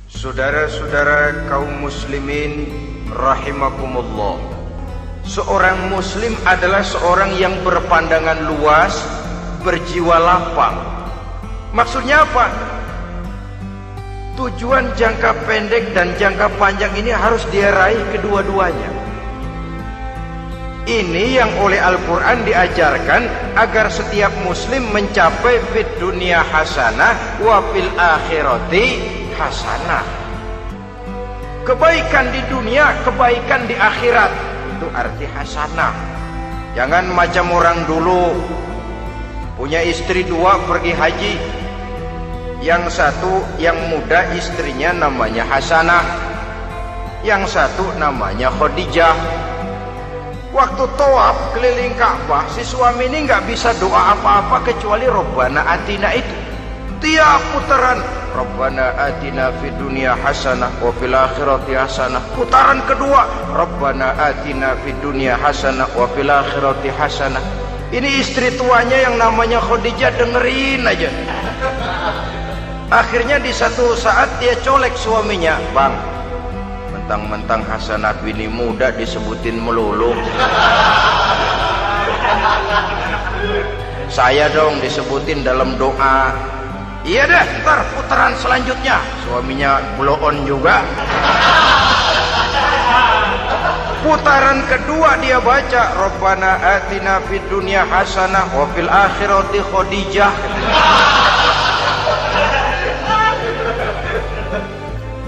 Saudara-saudara kaum muslimin rahimakumullah. Seorang muslim adalah seorang yang berpandangan luas, berjiwa lapang. Maksudnya apa? Tujuan jangka pendek dan jangka panjang ini harus dia raih kedua-duanya. Ini yang oleh Al-Quran diajarkan agar setiap muslim mencapai fid dunya hasanah wa fil akhirati hasanah. Kebaikan di dunia, kebaikan di akhirat, itu arti hasanah. Jangan macam orang dulu, punya istri dua pergi haji. Yang satu yang muda istrinya namanya Hasanah, yang satu namanya Khadijah. Waktu tawaf keliling Ka'bah, si suami ini nggak bisa doa apa-apa kecuali Rabbana Atina itu. Tiap putaran Rabbana Atina fid dunya hasanah wa fil akhirati hasanah. Putaran kedua Rabbana Atina fid dunya hasanah wa fil akhirati hasanah. Ini istri tuanya yang namanya Khadijah dengerin aja. Akhirnya di satu saat dia colek suaminya, "Bang, mentang-mentang Hasanah bini muda disebutin melulu, saya dong disebutin dalam doa." "Iya deh, ntar putaran selanjutnya." Suaminya blow on juga. Putaran kedua dia baca Rabbana Atina fid dunya hasanah wa fil akhirati Khadijah.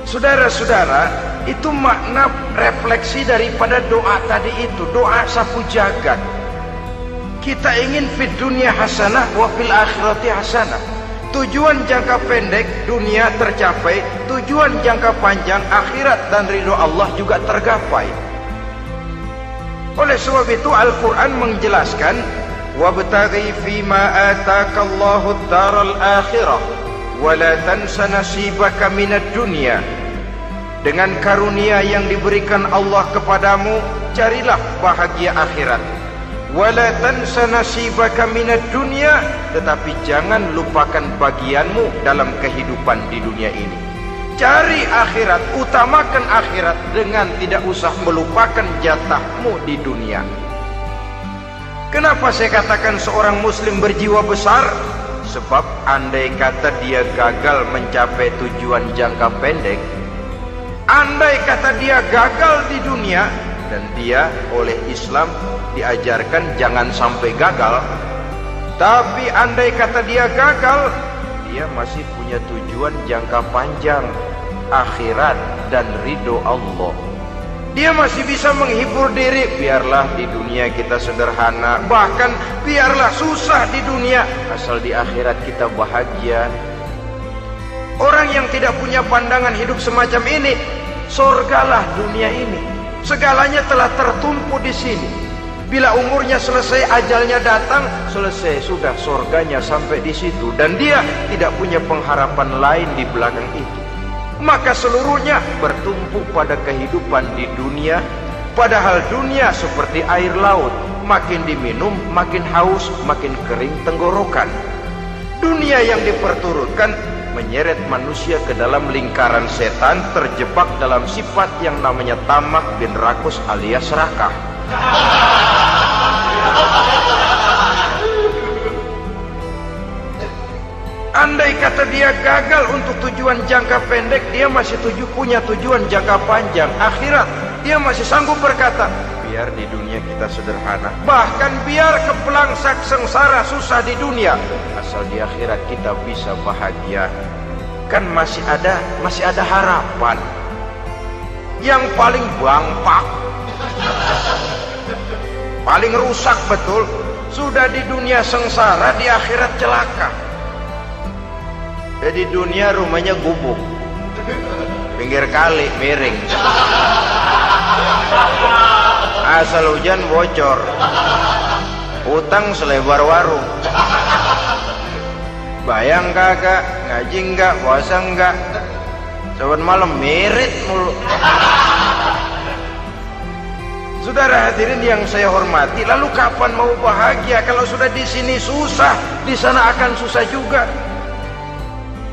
Saudara-saudara, itu makna refleksi daripada doa tadi itu, doa sapu jagat. Kita ingin fid dunya hasanah wa fil akhirati hasanah. Tujuan jangka pendek dunia tercapai, tujuan jangka panjang akhirat dan ridho Allah juga tergapai. Oleh sebab itu Al-Quran menjelaskan, "Wabtaghi fima atakallahu ad-daral akhirah wa la tansa nasibaka minad dunya." Dengan karunia yang diberikan Allah kepadamu, carilah bahagia akhirat. Wala tansa nasibaka minad dunya, tetapi jangan lupakan bagianmu dalam kehidupan di dunia ini. Cari akhirat, utamakan akhirat dengan tidak usah melupakan jatahmu di dunia. Kenapa saya katakan seorang muslim berjiwa besar? Sebab andai kata dia gagal mencapai tujuan jangka pendek, andai kata dia gagal di dunia, dan dia oleh Islam diajarkan jangan sampai gagal, tapi andai kata dia gagal, dia masih punya tujuan jangka panjang, akhirat dan ridho Allah. Dia masih bisa menghibur diri, biarlah di dunia kita sederhana, bahkan biarlah susah di dunia, asal di akhirat kita bahagia. Orang yang tidak punya pandangan hidup semacam ini, surgalah dunia ini. Segalanya telah tertumpu di sini. Bila umurnya selesai, ajalnya datang, selesai sudah, surganya sampai di situ, dan dia tidak punya pengharapan lain di belakang itu. Maka seluruhnya bertumpu pada kehidupan di dunia. Padahal dunia seperti air laut, makin diminum makin haus, makin kering tenggorokan. Dunia yang diperturutkan menyeret manusia ke dalam lingkaran setan, terjebak dalam sifat yang namanya tamak bin rakus alias serakah. Andai kata dia gagal untuk tujuan jangka pendek, dia masih punya tujuan jangka panjang, akhirat. Dia masih sanggup berkata, biar di dunia kita sederhana, bahkan biar kepelangsak sengsara susah di dunia, asal di akhirat kita bisa bahagia. Kan masih ada harapan. Yang paling bangpak, paling rusak betul, sudah di dunia sengsara, di akhirat celaka. Jadi dunia rumahnya gubuk, pinggir kali miring, asal hujan bocor, utang selebar warung. Bayang kagak, ngaji enggak, puasa enggak, saban malam merit mulu. Saudara hadirin yang saya hormati, lalu kapan mau bahagia kalau sudah di sini susah, di sana akan susah juga.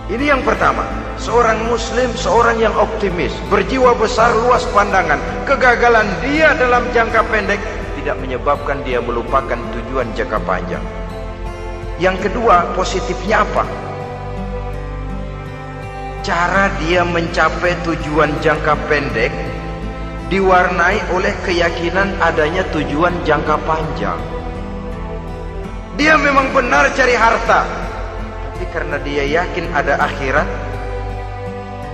Ini yang pertama. seorang muslim, seorang yang optimis, berjiwa besar, luas pandangan. Kegagalan dia dalam jangka pendek tidak menyebabkan dia melupakan tujuan jangka panjang. Yang kedua, positifnya apa? Cara dia mencapai tujuan jangka pendek diwarnai oleh keyakinan adanya tujuan jangka panjang. Dia memang benar cari harta, tapi karena dia yakin ada akhirat,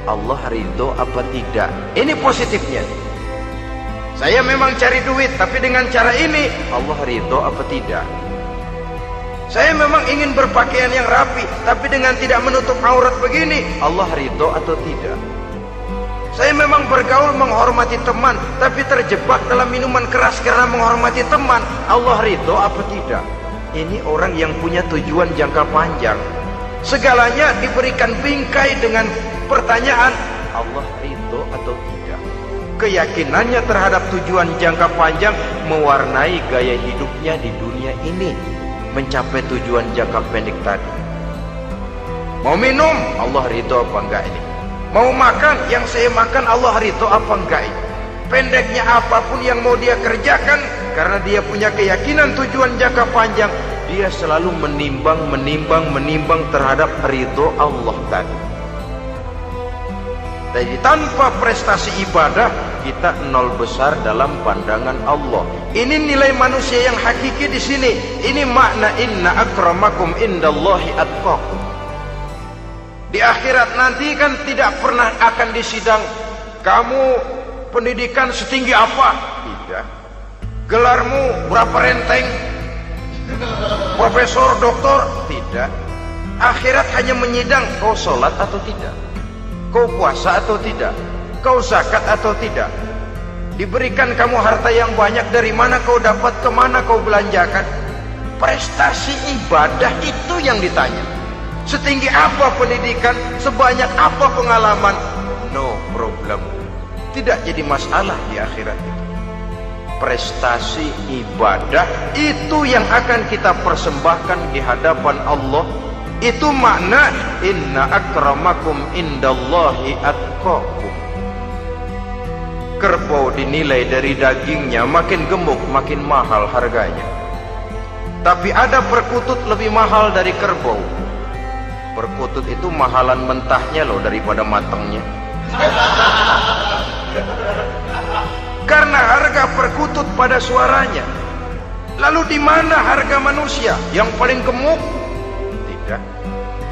Allah ridho apa tidak? Ini positifnya. Saya memang cari duit, tapi dengan cara ini Allah ridho apa tidak? Saya memang ingin berpakaian yang rapi, tapi dengan tidak menutup aurat begini, Allah ridho atau tidak? Saya memang bergaul menghormati teman, tapi terjebak dalam minuman keras karena menghormati teman, Allah ridho apa tidak? Ini orang yang punya tujuan jangka panjang. Segalanya diberikan bingkai dengan pertanyaan, Allah ridho atau tidak? Keyakinannya terhadap tujuan jangka panjang mewarnai gaya hidupnya di dunia ini, mencapai tujuan jangka pendek tadi. Mau minum, Allah ridho apa enggak ini? Mau makan, yang saya makan Allah ridho apa enggak ini? Pendeknya apapun yang mau dia kerjakan, karena dia punya keyakinan tujuan jangka panjang, dia selalu menimbang terhadap ridho Allah tadi. Jadi tanpa prestasi ibadah, kita nol besar dalam pandangan Allah. Ini nilai manusia yang hakiki di sini. Ini makna inna akramakum indallahi atqakum. Di akhirat nanti kan tidak pernah akan disidang, kamu pendidikan setinggi apa? Tidak. Gelarmu berapa renteng? Profesor, doktor? Tidak. Akhirat hanya menyidang kau sholat atau tidak, kau puasa atau tidak, kau zakat atau tidak. Diberikan kamu harta yang banyak, dari mana kau dapat, kemana kau belanjakan. Prestasi ibadah itu yang ditanya. Setinggi apa pendidikan, sebanyak apa pengalaman, no problem. Tidak jadi masalah di akhirat itu. Prestasi ibadah itu yang akan kita persembahkan di hadapan Allah. Itu makna inna akramakum indallahi atqakum. Kerbau dinilai dari dagingnya, makin gemuk makin mahal harganya. Tapi ada perkutut lebih mahal dari kerbau. Perkutut itu mahalan mentahnya loh daripada matangnya. Karena harga perkutut pada suaranya. Lalu di mana harga manusia yang paling gemuk? Tidak.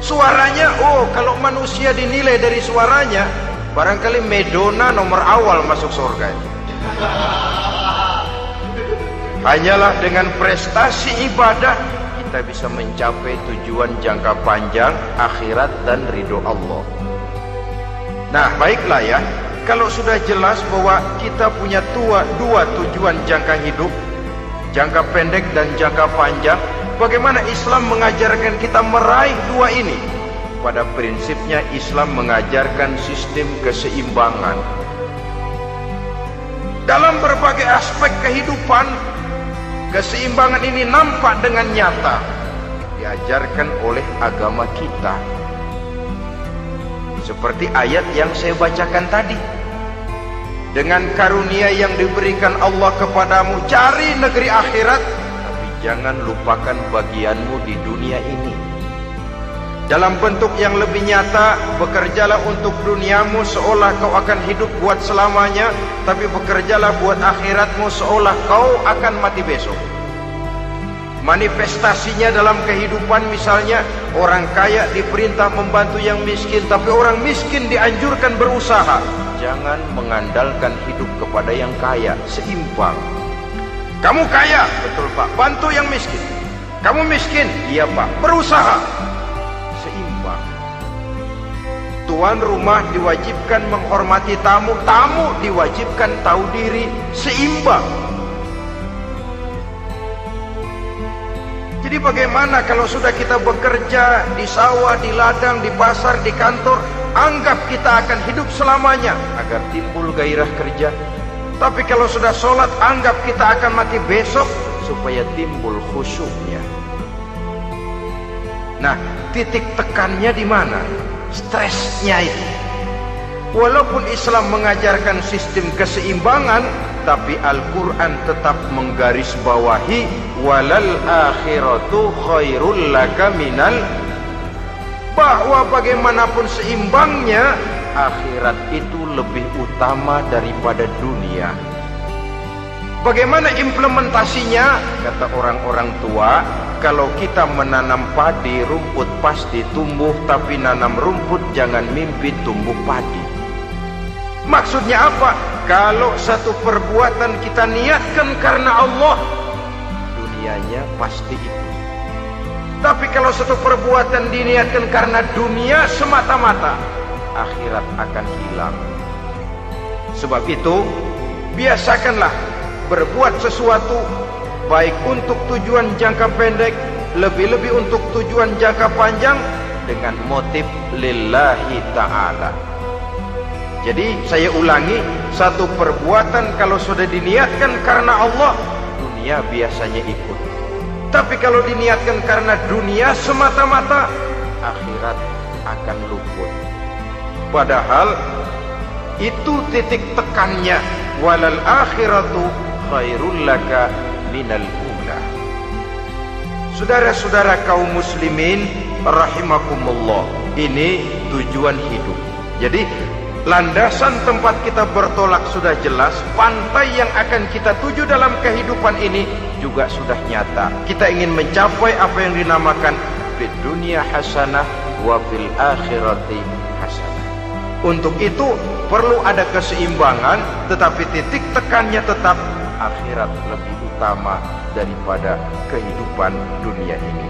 Suaranya, oh kalau manusia dinilai dari suaranya, barangkali Madonna nomor awal masuk surga. Hanyalah dengan prestasi ibadah kita bisa mencapai tujuan jangka panjang, akhirat dan ridho Allah. Nah, baiklah ya. Kalau sudah jelas bahwa kita punya dua tujuan jangka hidup, jangka pendek dan jangka panjang, bagaimana Islam mengajarkan kita meraih dua ini? Pada prinsipnya Islam mengajarkan sistem keseimbangan. Dalam berbagai aspek kehidupan, keseimbangan ini nampak dengan nyata diajarkan oleh agama kita. Seperti ayat yang saya bacakan tadi. Dengan karunia yang diberikan Allah kepadamu, cari negeri akhirat, tapi jangan lupakan bagianmu di dunia ini. Dalam bentuk yang lebih nyata, bekerjalah untuk duniamu seolah kau akan hidup buat selamanya, tapi bekerjalah buat akhiratmu seolah kau akan mati besok. Manifestasinya dalam kehidupan, misalnya orang kaya diperintah membantu yang miskin, tapi orang miskin dianjurkan berusaha. Jangan mengandalkan hidup kepada yang kaya, seimbang. Kamu kaya, betul Pak, bantu yang miskin. Kamu miskin, iya Pak, berusaha. Seimbang. Tuan rumah diwajibkan menghormati tamu, tamu diwajibkan tahu diri, seimbang. Jadi bagaimana kalau sudah kita bekerja di sawah, di ladang, di pasar, di kantor, anggap kita akan hidup selamanya agar timbul gairah kerja. Tapi kalau sudah sholat, anggap kita akan mati besok supaya timbul khusyuknya. Nah, titik tekannya di mana? stresnya itu. Walaupun Islam mengajarkan sistem keseimbangan, tapi Al-Quran tetap menggarisbawahi walal akhiratu khairul laka minal, bahwa bagaimanapun seimbangnya, akhirat itu lebih utama daripada dunia. Bagaimana implementasinya? Kata orang-orang tua, kalau kita menanam padi, rumput pasti tumbuh, tapi nanam rumput jangan mimpi tumbuh padi. Maksudnya apa? Kalau satu perbuatan kita niatkan karena Allah, dunianya pasti itu. Tapi kalau satu perbuatan diniatkan karena dunia semata-mata, akhirat akan hilang. Sebab itu, biasakanlah berbuat sesuatu baik untuk tujuan jangka pendek, lebih-lebih untuk tujuan jangka panjang, dengan motif lillahi ta'ala. Jadi saya ulangi, satu perbuatan kalau sudah diniatkan karena Allah, dunia biasanya ikut. Tapi kalau diniatkan karena dunia semata-mata, akhirat akan luput. Padahal itu titik tekannya, walal akhiratu khairul laka minal ula. Saudara-saudara kaum muslimin rahimakumullah, ini tujuan hidup. Jadi landasan tempat kita bertolak sudah jelas, pantai yang akan kita tuju dalam kehidupan ini juga sudah nyata. Kita ingin mencapai apa yang dinamakan fid dunya hasanah wa fil akhirati hasanah. Untuk itu perlu ada keseimbangan, tetapi titik tekannya tetap akhirat lebih utama daripada kehidupan dunia ini.